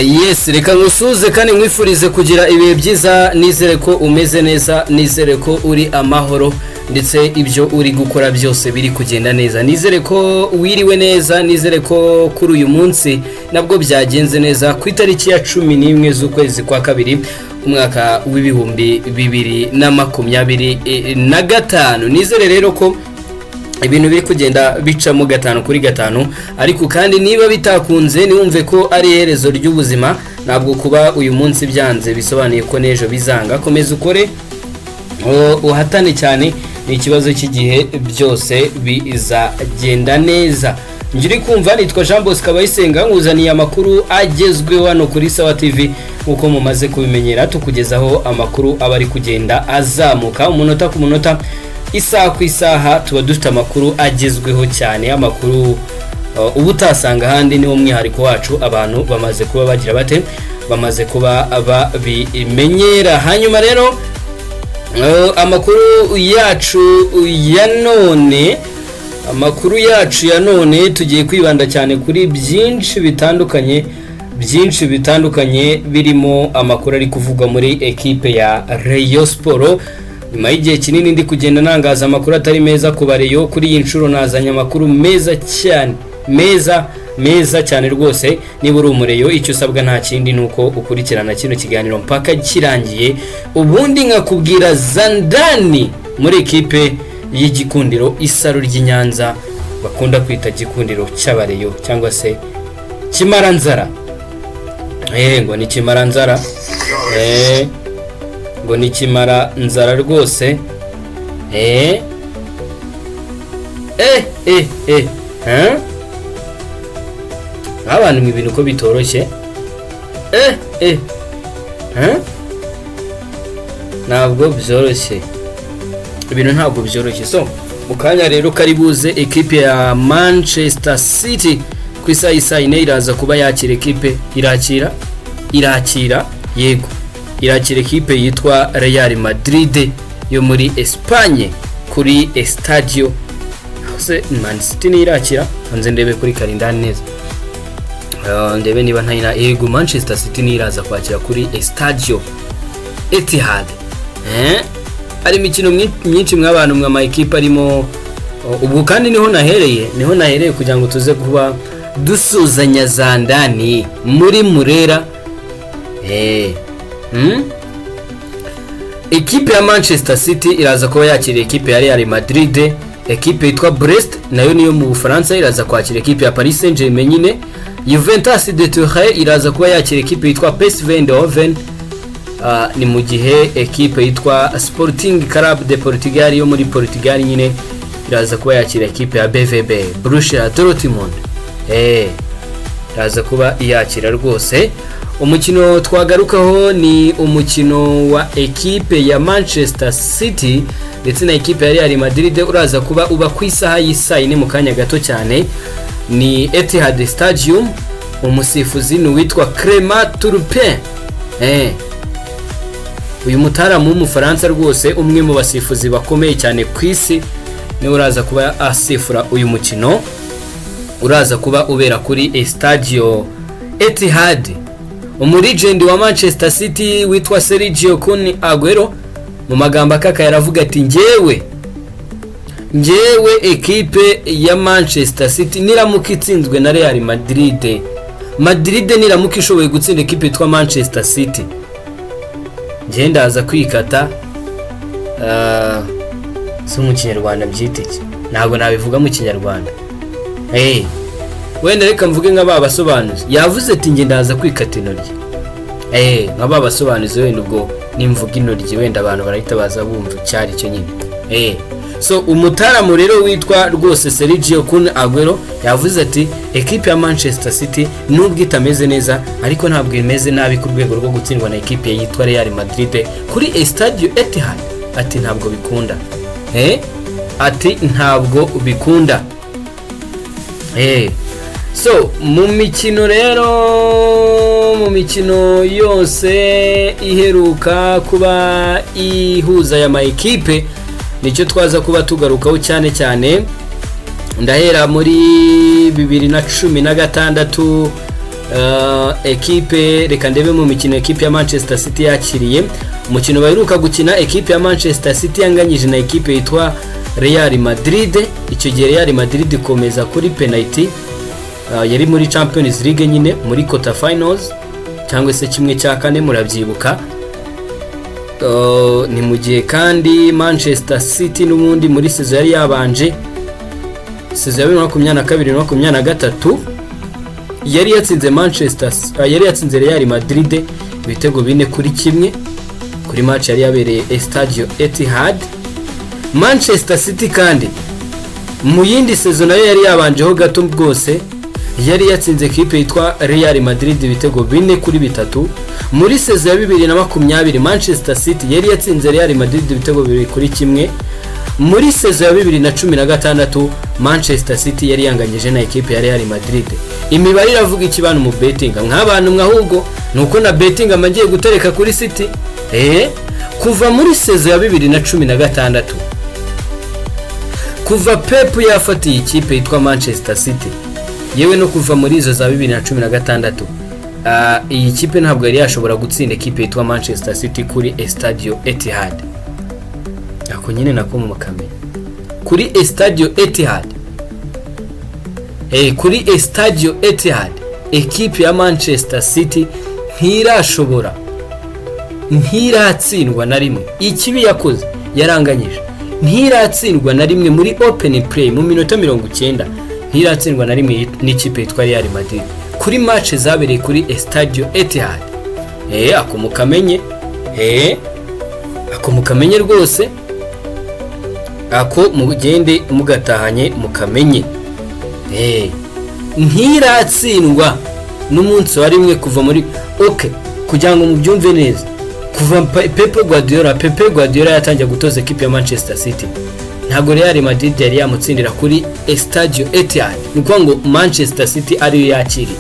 Yes, reka ngusuze kandi mwifurize kugira ibihe byiza, nizere ko umeze neza, nizere ko uri amahoro ndetse ibyo uri gukora byose biri kugenda neza, nizere ko wiriwe neza, nizere ko kuri uyu munsi nabwo byagenze neza ku itariki ya 11 z'ukwezi kwa kabiri umwaka w'ibihumbi 2025. Nizere rero ko ibintu biri kugenda bicamo gatanu kuri gatanu, ariko kandi niba bitakunze niwumve ko ari iherezo ry'ubuzima, ntabwo kuba uyu munsi byanze bisobanuye ko nejo bizanga. Komeza ukore uhatane cyane, ni ikibazo cy'igihe byose bizagenda neza. Njiri kumva nitwa Jean Bosco Kabayisenga, nkuzaniye amakuru agezweho hano kuri Sawa TV. Uko mumaze kubimenyera, tukugezaho amakuru abari kugenda azamuka umunota ku munota, isaha ku isaha tuba dufite amakuru agezweho cyane. Amakuru ubu utasanga handi niwo mwihariko wacu, abantu bamaze kuba bagira bate, bamaze kuba babimenyera. Hanyuma rero amakuru yacu ya none tugiye kwibanda cyane kuri byinshi bitandukanye birimo amakuru ari kuvugwa muri ekipe ya Rayon Sport. Nyuma y'igihe kinini ndi kugenda nangaza amakuru atari meza ku Rayon, kuri iyi nshuro nazanye amakuru meza cyane rwose. Niba uri umureyo, icyo usabwa nta kindi nuko ukurikirana kino kiganiro mpaka kirangiye, ubundi nkakubwira zandani muri ekipe y'igikundiro Isaro ry'Inyanza bakunda kwita gikundiro cy'abareyo cyangwa se kimaranzara. Ngo ni kimaranzara, ngo ni kimaranzara rwose. Abantu mu bintu ko bitoroshye. Ntabwo byoroshye, ibintu ntabwo byoroshye. So mukanya rero karibuze ekipe ya Manchester City ku isaha ine iraza kuba yakira ekipe irakira ekipe yitwa Real Madrid yo muri Espagne kuri Estadio. Hose Man City ni irakira, hanze ndebe kuri kalendari neza, ndebe niba ntayina. Yego, Manchester City ni iraza kwakira kuri Estadio Etihad. Ari imikino myinshi mw'abantu mw'ama ekipe arimo, ubwo kandi niho nahereye kugira ngo tuze kuba dusuzanya zandani muri Murera. Ekipe ya Manchester City iraza kuba yakira ekipe ya Real Madrid. Ekipe yitwa Brest nayo niyo mu Bufaransa iraza kwakira ekipe ya Paris Saint-Germain nyine. Juventus de Turin iraza kuba yakira ekipe yitwa PSV Eindhoven. Ni mu gihe ekipe yitwa Sporting Club de Portugal yo muri Portugal nyine iraza kuba yakira ekipe ya BVB Borussia Dortmund. Iraza kuba yakira rwose. Umukino twagarukaho ni umukino wa ekipe ya Manchester City ndetse na ekipe ya Real Madrid, uraza kuba uba ku isaha y'isayine mu kanya gato cyane. Ni Etihad Stadium. Umusifuzi ni witwa Clément Turpin. Uyu mutaramu w'umufaransa rwose, umwe mu basifuzi bakomeye cyane ku isi, ni uraza kuba asifura uyu mukino. Uraza kuba ubera kuri Estadio Etihad. Umulegend wa Manchester City witwa Sergio Aguero mu magambo akaka yaravuga ati njyewe ekipe ya Manchester City niramuka itsinzwe na Real Madrid niramuka ishoboye gutsinda ekipe yitwa Manchester City, njye ndaza kwikata. Si mu Kinyarwanda byitiki, ntabwo nabivuga mu Kinyarwanda. Wenda reka mvuge nk'aba basobanuzi. Yavuze ati njye ndaza kwikata intoryi. Nk'aba basobanuzi wenda ubwo nimvuga intoryi wenda abantu barahita baza bumva cyari cyo nyine. So umutaramu rero witwa rwose Sergio Aguero yavuze ati ekipe ya Manchester City nubwo itameze neza ariko ntabwo imeze nabi ku rwego rwo gutsindwa na ekipe yitwa Real Madrid kuri Estadio Etihad. Ati ntabwo bikunda. Ati ntabwo bikunda. So mu mikino yose iheruka kuba ihuza ya maekipe nicyo twaza kuba tugarukaho cyane. Ndahera muri 2016 ekipe reka ndebe mu mikino ekipe ya Manchester City yakiriye umukino baheruka gukina ekipe ya Manchester City yanganyije na ekipe yitwa Real Madrid. Icyo gihe Real Madrid ikomeza kuri penalty, yari muri Champions League nyine muri quarter finals cyangwa se kimwe cya kane murabyibuka. Ni mu gihe kandi Manchester City n'ubundi muri sezo yari yabanje sezo ya 2022-2023 yari yatsinze Real Madrid ibitego 4-1 kuri match yari yabereye Estadio Etihad. Manchester City kandi mu yindi sezo nayo yari yabanjeho gato bwose yari yatsinze ekipe yitwa Real Madrid ibitego 4-3. Muri sezo ya 2020 Manchester City yari yatsinze Real Madrid ibitego 2-1. Muri sezo ya 2016 Manchester City yari yanganyije na ekipe ya Real Madrid. Imibare iravuga ikibano mu betting nk'abantu mwahubwo nuko na betting amagiye gutereka kuri City kuva muri sezo ya 2016 kuva Pep yafatiye ikipe yitwa Manchester City yewe no kuva muri izo za 2016 iyi kipe ntabwo yari yashobora gutsinda ekipe yitwa Manchester City kuri Estadio Etihad. Ako nyine nako mu makamera kuri Estadio Etihad kuri Estadio Etihad ekipe ya Manchester City ntiratsindwa na rimwe. Ikibi yakoze yaranganyije, ntiratsindwa na rimwe muri open play mu minota 90, ntiratsindwa na rimwe n'ikipe yitwa Real Madrid kuri match zabereye kuri Estadio Etihad. Ako mukamenye rwose, ako mugende mugatahanye mukamenye. Ntiratsindwa n'umunsi wa rimwe kuva muri kugira ngo mubyumve neza. Kuva Pep Guardiola yatangiye gutoza ekipe ya Manchester City ntago Real Madrid yari yamutsindira kuri Estadio Etihad. Nuko ngo Manchester City ari yakiri.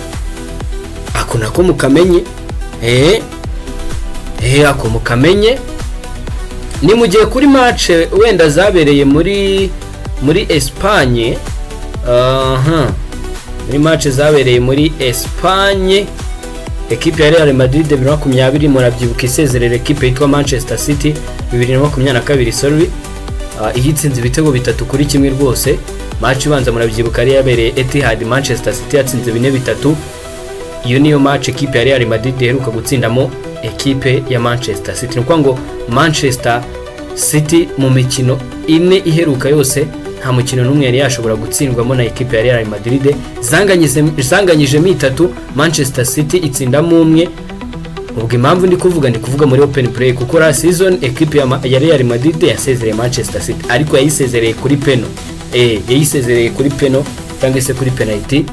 Ako nako mukamenye. Ako mukamenye. Ni mu gihe kuri match wenda zabereye muri Espagne. Muri match zabereye muri Espagne ekipe ya Real Madrid 2020 murabyibuka isezerera ekipe yitwa Manchester City 2022 ihitsinze ibitego 3-1 rwose. Match ibanza murabyibuka yari yabereye Etihad, Manchester City yatsinze 4-3. Iyo niyo match ekipe ya Real Madrid iheruka gutsindamo ekipe ya Manchester City. Nuko ngo Manchester City mu mikino 4 iheruka yose nta mukino n'umwe yari yashobora gutsindwamo na ekipe ya Real Madrid. Zanganyije 3, Manchester City itsindamo 1. Ubwo impamvu ndi kuvuga muri open play kuko la season ekipe ya Real Madrid yasezereye Manchester City ariko yayisezereye kuri yayisezereye kuri peno cyangwa se kuri penalty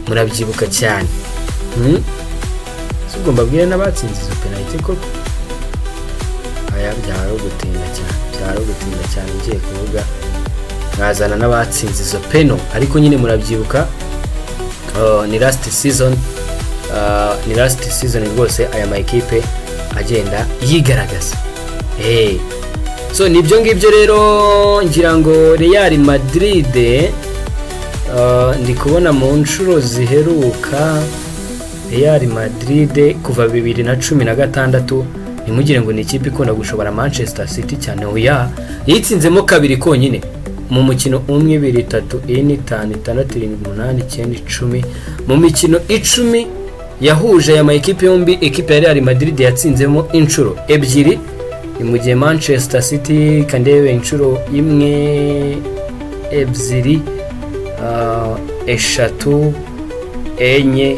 murabyibuka cyane. Ugomba bwira n'abatsinze izo penalty koko byaro gutinda cyane ngiye kuvuga nkazana n'abatsinze izo peno ariko nyine murabyibuka ni last season rwose aya ma ekipe agenda yigaragaza. So nibyo ngibyo rero ngira ngo Real Madrid ndi kubona mu nshuro ziheruka Real Madrid kuva 2016 nimugire ngo ni ikipe ikunda gushobora Manchester City cyane. Yitsinzemo 2 konyine mu mukino 1 2 3 4 5 6 7 8 9 10 mu mikino 10 yahuje aya ma ekipe yombi. Ekipe ya Real Madrid yatsinzemo inshuro 2 mu gihe Manchester City kandebe inshuro 1 2 3 4 enye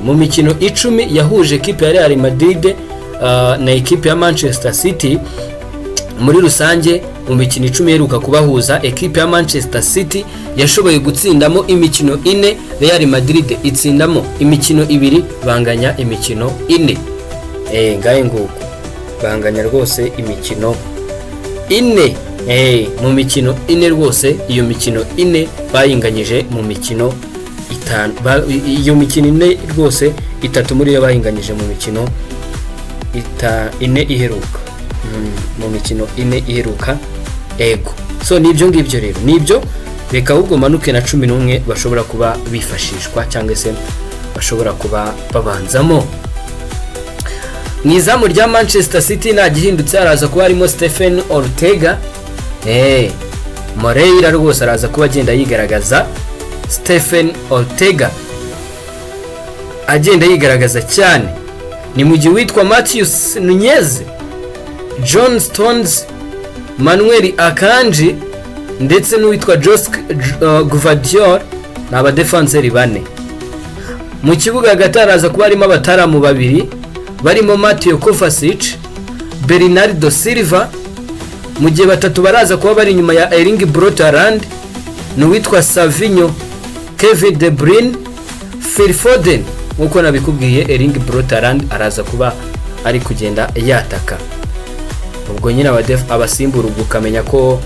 mu mikino 10 yahuje ekipe ya Real Madrid na ekipe ya Manchester City. Muri rusange mu mikino 10 heruka kubahuza ekipe ya Manchester City yashoboye gutsindamo imikino 4, Real Madrid itsindamo imikino 2, banganya imikino 4. Ngaye nguko banganya rwose imikino 4 mu mikino 4 rwose. Iyo mikino 4 bayinganyije mu mikino 5. Iyo mikino 4 rwose 3 muri yo bayinganyije mu mikino 4 iheruka. Mu mikino 4 iheruka. So nibyo ngibyo rero nibyo reka ahubwo manuke na 11 bashobora kuba bifashishwa cyangwa se bashobora kuba babanzamo. Mwizamu rya Manchester City nagihindutse araza kuba harimo Stephen Ortega. Moreira rwose araza kuba agenda yigaragaza. Stephen Ortega agenda yigaragaza cyane. Ni mu gihe witwa Matheus Nunez, John Stones, Manuel Akanji ndetse n'uwitwa Jose Gvardiol n'aba defenseurs bane. Mu kibuga hagati araza kuba harimo abataramu babiri barimo Mateo Kovacic, Bernardo Silva, mu gihe batatu baraza kuba bari inyuma ya Erling Braut Haaland n'uwitwa Savinho, Kevin De Bruyne, Phil Foden. Nkuko nabikubwiye Erling Braut Haaland araza kuba ari kugenda yataka. Ubwo nyine abasimbura ukamenya ko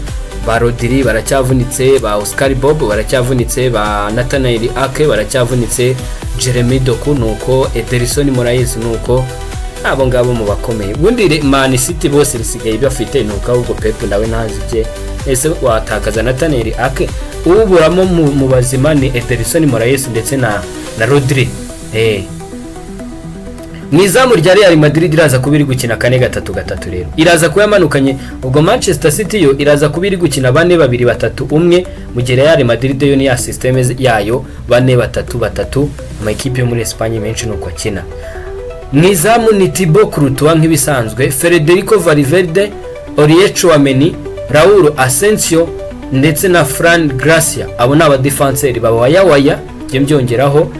ba Rodri baracyavunitse, ba Oscar Bob baracyavunitse, ba Nathaniel Ake baracyavunitse, Jeremy Doku nuko, Ederson Moraes nuko, abo ngabo mu bakomeye. Ubundi Man City bose risigaye bafite nuko ahubwo Pep nawe ntazibye. Ese watakaza Nathaniel Ake uburamo mu bazima ni Ederson Moraes ndetse na Rodri. Mwizamu rya Real Madrid iraza kubiri gukina 4-3-3 rero. Iraza kuba yamanukanye ubwo Manchester City yo iraza kubiri gukina 4-2-3-1 mu gihe Real Madrid yo ni ya system yayo 4-3-3 ama equipe yo muri Espagne menshi nuko akina. Mwizamu ni Thibaut Courtois nk'ibisanzwe, Federico Valverde, Aurier Chouameni, Raul Asensio ndetse na Fran Garcia. Abo ni aba defenseurs baba waya byongeraho.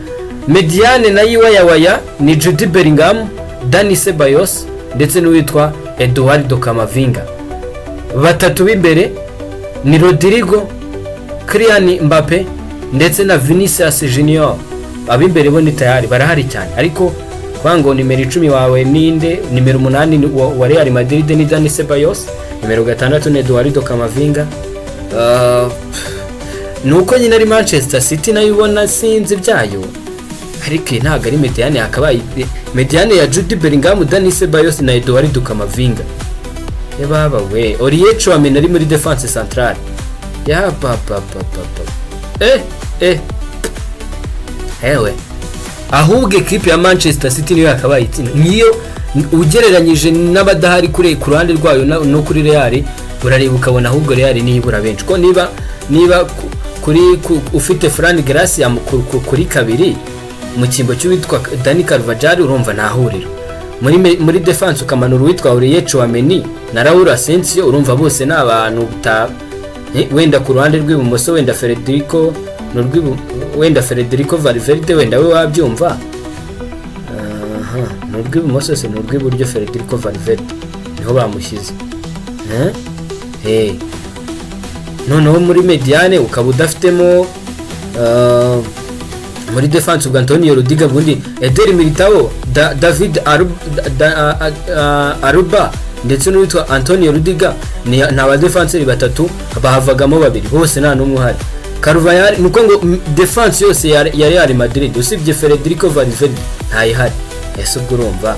Mediane na yiwaya ni Jude Bellingham, Dani Ceballos ndetse n'uwitwa Eduardo Camavinga. Batatu b'imbere ni Rodrigo, Kylian Mbappe ndetse na Vinicius Junior. Abimbere bo ni tayari barahari cyane, ariko kwango nimero 10 wawe ninde, nimero 8 wa Real Madrid ni Dani Ceballos, nimero 6 ni Eduardo Camavinga. Nuko nyine ari Manchester City nayo ubona sinzi byayo, ariko ntago ari mediane akabaye mediane ya Jude Bellingham, Dani Ceballos na Eduardo Camavinga. Baba we Aurier Chouameni ari muri defense centrale ya papa. Hewe ahubwo equipe ya Manchester City niyo akabaye itsinda, niyo ugereranyije n'abadahari kure ku ruhande rwayo no kuri Real urareba ukabona ahubwo Real niyibura benshi ko niba kuri ufite Fran Garcia kuri kabiri mu kimbo cy'uwitwa Dani Carvajal urumva nahurira muri defense ukamanura uwitwa Aurier Chouameni na Raul Asensio urumva bose n'abantu wenda ku ruhande rw'ibumoso wenda Federico Valverde wenda we wabyumva n'urw'ibumoso se n'urw'iburyo Federico Valverde niho bamushyize noneho muri mediane ukaba udafitemo muri defense ubwo Antonio Rudiger bundi Eder Militao, David Aruba ndetse n'uwitwa Antonio Rudiger ni aba defenseurs batatu bahavagamo babiri bose nta numwe uhari. Carvajal nuko ngo defense yose ya Real Madrid usibye Federico Valverde ntayihari. Ese ubwo urumva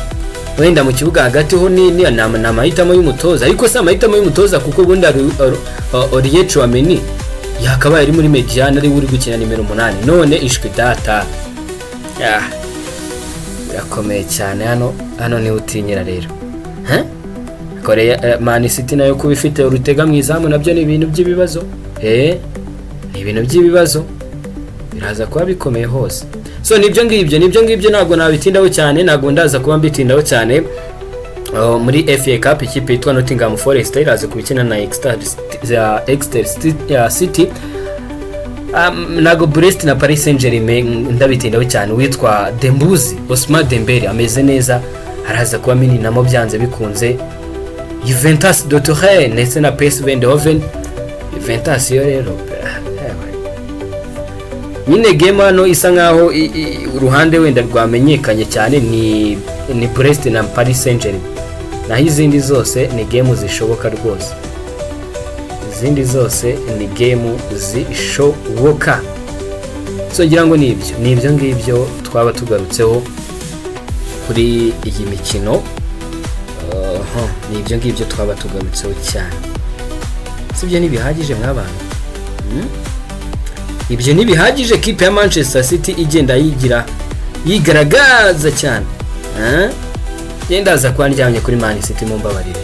wenda mu kibuga hagati ho ni amahitamo y'umutoza, ariko se amahitamo y'umutoza kuko bundi Aurier Chouameni yakabaye ari muri mediane ari uri gukina nimero 8 none ishwe data birakomeye cyane hano ni utinyira rero Korea Man City nayo kubifite urutega mwizamu nabyo ni ibintu by'ibibazo ni ibintu by'ibibazo biraza kuba bikomeye hose. So nibyo ngibyo ntabwo nabitindaho cyane, ntabwo ndaza kuba mbitindaho cyane. Muri FA Cup ikipe yitwa Nottingham Forest iraza kubikina na Exeter City. Nago Brest na Paris Saint-Germain ndabitindaho cyane. Witwa Dembuzi Ousmane Dembele ameze neza, araza kuba mininamo byanze bikunze. Juventus de Turin ndetse na PSV Eindhoven. Juventus yo rero nyine game hano isa nkaho uruhande wenda rwamenyekanye cyane ni Brest na Paris Saint-Germain, naho izindi zose ni game zishoboka rwose, izindi zose ni game zishoboka. So ngira ngo nibyo ngibyo twaba tugarutseho kuri iyi mikino. Nibyo ngibyo twaba tugarutseho cyane, sibyo nibihagije mw'abantu. ibyo ntibihagije kipe ya Manchester City igenda yigaragaza cyane. Ndaza kuba ndyamye kuri Man City mu mbabarire.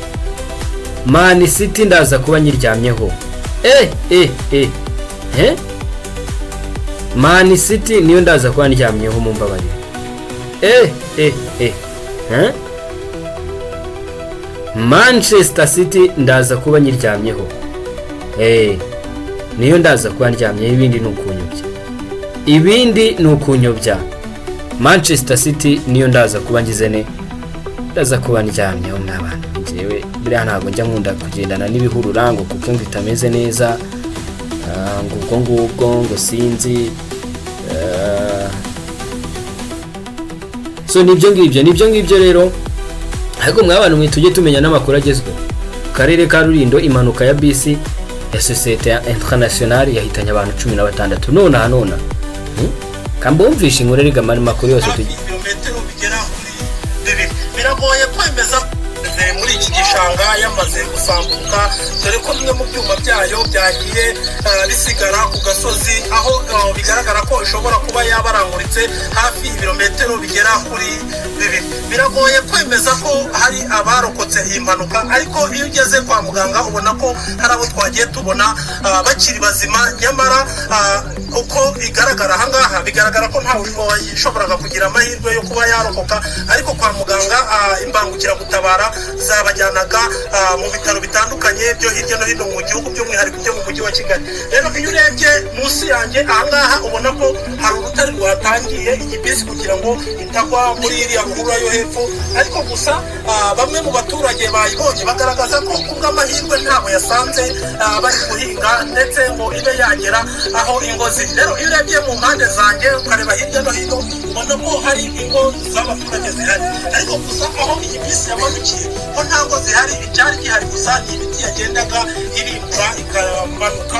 Man City ndaza kuba nyiryamyeho. Man City niyo ndaza kuba ndyamyeho mu mbabarire. Manchester City ndaza kuba nyiryamyeho. Niyo ndaza kuba ndyamyeho, ibindi ni ukunyobya. Manchester City niyo ndaza kuba ngizene, ndaza kuba ndyamyeho n'abantu. Njyewe biriya ntabwo njya nkunda kugendana n'ibihurura ngo kuko ngo itameze neza, ngo sinzi. So nibyo ngibyo rero. Ariko mw'abantu mwe tujye tumenya n'amakuru agezweho. Karere ka Rulindo impanuka ya bisi ya Societe Internationale yahitanye abantu 16 none kambumvisha inkuru riga mari makuru yose kilometero bigera kuri 2 biragoye kwemeza muri iki gishanga yamaze gusambuka dore ko bimwe mu byuma byayo byagiye bisigara ku gasozi aho bigaragara ko ishobora kuba yabaranguritse hafi ibirometero bigera kuri 2. Biragoye kwemeza ko hari abarokotse iyi mpanuka, ariko iyo ugeze kwa muganga ubona ko hari abo twagiye tubona bakiri bazima, nyamara uko igaragara ahangaha bigaragara ko ntawe washoboraga kugira amahirwe yo kuba yarokoka, ariko kwa muganga imbangukira gutabara zabajyanaga mu bitaro bitandukanye byo hirya no hino mu gihugu, by'umwihariko byo mu mujyi wa Kigali. Rero iyo urebye munsi yanjye ahangaha ubona ko hari urutare rwatangiye igibisi kugira ngo itagwa muri iriya ruhurura yo hepfo, ariko gusa bamwe mu baturage bayibonye bagaragaza ko kubw'amahirwe ntabwo yasanze bari guhinga ndetse ngo ibe yagera aho ingo ziri. Rero iyo urebye mu mpande zanjye ukareba hirya no hino ubona ko hari ingo z'abaturage zihari, ariko gusa aho iyi bisi yamanukiye ko ntabwo zihari, icyari gihari gusa ni ibiti yagendaga irimbura ikamanuka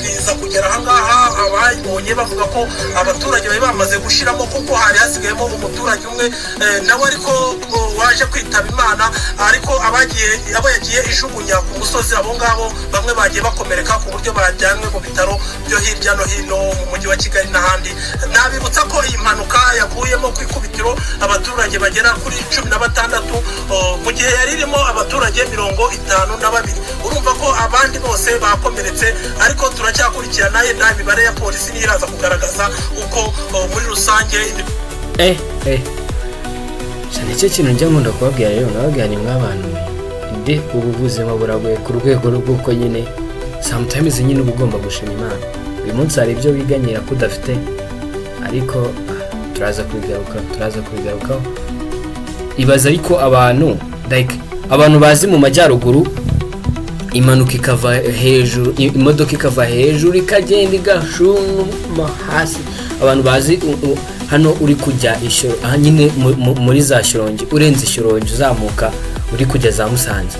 biza kugera ahangaha. Abayibonye bavuga ko abaturage bari bamaze gushiramo kuko hari hasigayemo umuturage umwe nawe ariko waje kwitaba Imana, ariko abo yagiye ijugunya ku musozi abo ngabo bamwe bagiye bakomereka ku buryo bajyanwe mu bitaro byo hirya no hino mu mujyi wa Kigali n'ahandi. Nabibutsa ko iyi mpanuka yaguyemo ku ikubitiro abaturage bagera kuri 16 mu gihe yari irimo abaturage 52. Urumva ko abandi bose bakomeretse, ariko turacyakurikirana nta mibare ya polisi niraza kugaragaza uko muri rusange. cyane cyo kintu njya nkunda kubabwira rero, nababwira ni mw'abantu ubu buzima buragoye ku rwego rw'uko nyine sometimes nyine uba ugomba gushima Imana. Uyu munsi hari ibyo wiganyira ko udafite, ariko turaza kubigarukaho. Ibaza ariko abantu bazi mu majyaruguru imanuka ikava hejuru, imodoka ikava hejuru ikagenda igashuma hasi. Abantu bazi hano uri kujya ishoro nyine muri za Shyorongi, urenze Shyorongi uzamuka uri kujya za Musanze,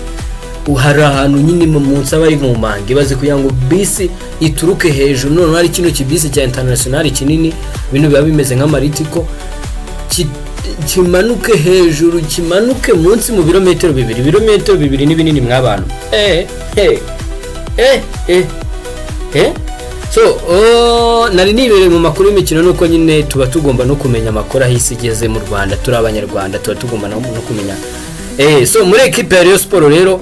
uhari ahantu nyine munsi abari mu mange bazi kugira ngo bisi ituruke hejuru. None hari kino kibisi cya international kinini, bino biba bimeze nk'amaritiko, kimanuke hejuru, kimanuke munsi mu birometero 2. Ibirometero 2 ni binini mw'abantu. So nari nibereye mu makuru y'imikino, nuko nyine tuba tugomba no kumenya amakuru ahisi igeze mu Rwanda. Turi abanyarwanda tuba tugomba no kumenya. So muri equipe ya Rayon Sport rero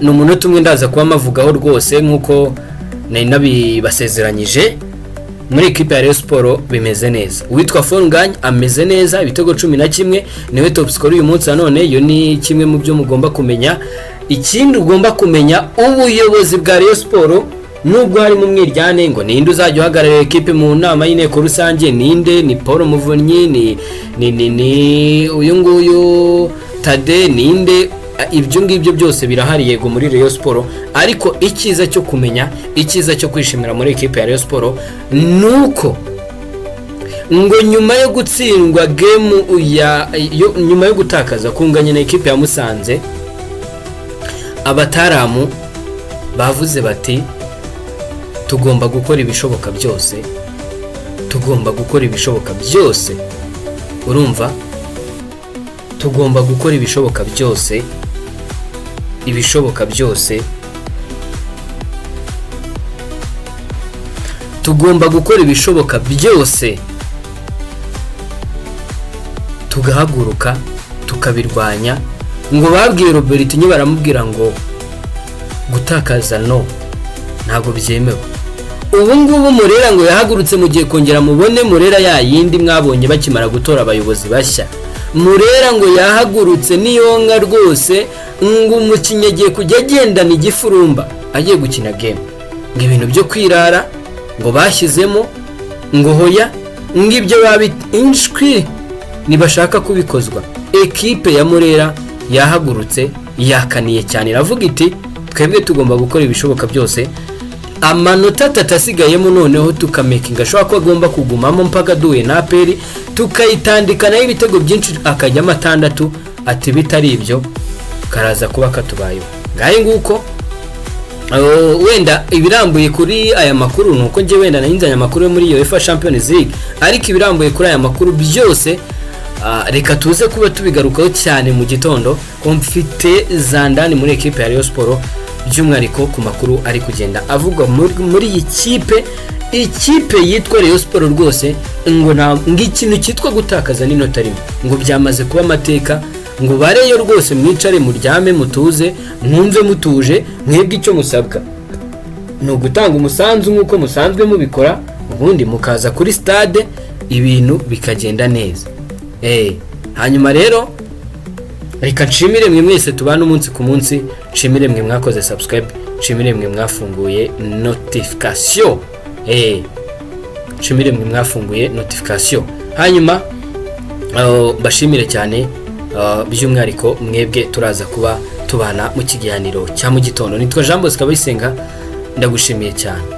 no munota umwe ndaza kuba mavugaho rwose nkuko nari nabibasezeranyije. Muri equipe ya Rayon Sport bimeze neza. Uwitwa Fonganya ameze neza, ibitego 11, niwe top scorer uyu munsi. None iyo ni kimwe mu byo mugomba kumenya. Ikindi ugomba kumenya, ubuyobozi bwa Rayon Sport nubwo hari mu mwiryane ngo ninde uzajya uhagararira equipe mu nama y'inteko rusange, ninde ni Paul Muvunyi, ni uyu nguyu Tade, ninde, ibyo ngibyo byose birahari yego muri Rayon Sport. Ariko icyiza cyo kumenya, icyiza cyo kwishimira muri equipe ya Rayon Sport nuko ngo nyuma yo gutsindwa game nyuma yo gutakaza kunganya na equipe ya Musanze, abataramu bavuze bati tugomba gukora ibishoboka byose, urumva, tugomba gukora ibishoboka byose tugomba gukora ibishoboka byose tugahaguruka tukabirwanya. ngo babwiye Robert Nyuma baramubwira ngo gutakaza no ntabwo byemewe. ubu ngubu Murera ngo yahagurutse mu gihe kongera mubone Murera ya yindi mwabonye bakimara gutora abayobozi bashya. Murera ngo yahagurutse niyonga rwose ngo umukinnyi agiye kujya agendana igifurumba agiye gukina game. ngo ibintu byo kwirara ngo bashyizemo ngo hoya ngo ibyo babinshwi nibashaka kubikozwa. Ekipe ya Murera yahagurutse yakaniye cyane iravuga iti twebwe tugomba gukora ibishoboka byose amanota atatasigayemo noneho tukamekinga ashobora ko agomba kugumamo mpaka duwe na peri tukayitandikana y'ibitego byinshi akajya amatandatu. ati bitari ibyo karaza kuba katubayeho. ngaye nguko wenda ibirambuye kuri aya makuru nuko nje wenda nahinzanya amakuru yo muri UEFA Champions League, ariko ibirambuye kuri aya makuru byose reka tuze kuba tubigarukaho cyane mu gitondo ko mfite zandani muri equipe ya Rayon Sport by'umwariko ku makuru ari kugenda avugwa muri iyi ikipe yitwa Rayon Sport rwose ngo ikintu cyitwa gutakaza n'inota rimwe ngo byamaze kuba amateka. ngo bareyo rwose mwicare muryame mutuze mwumve mutuje. mwebwe icyo musabwa no gutanga umusanzu nk'uko musanzwe mubikora ubundi mukaza kuri stade ibintu bikagenda neza. Hanyuma rero reka nshimire mwe mwese tubana umunsi ku munsi, nshimire mwe mwakoze subscribe, nshimire mwe mwafunguye notification, nshimire mwe mwafunguye notification. hanyuma bashimire cyane by'umwariko mwebwe turaza kuba tubana mu kiganiro cya mu gitondo. nitwa Jean Bosco Kabayisenga, ndagushimiye cyane.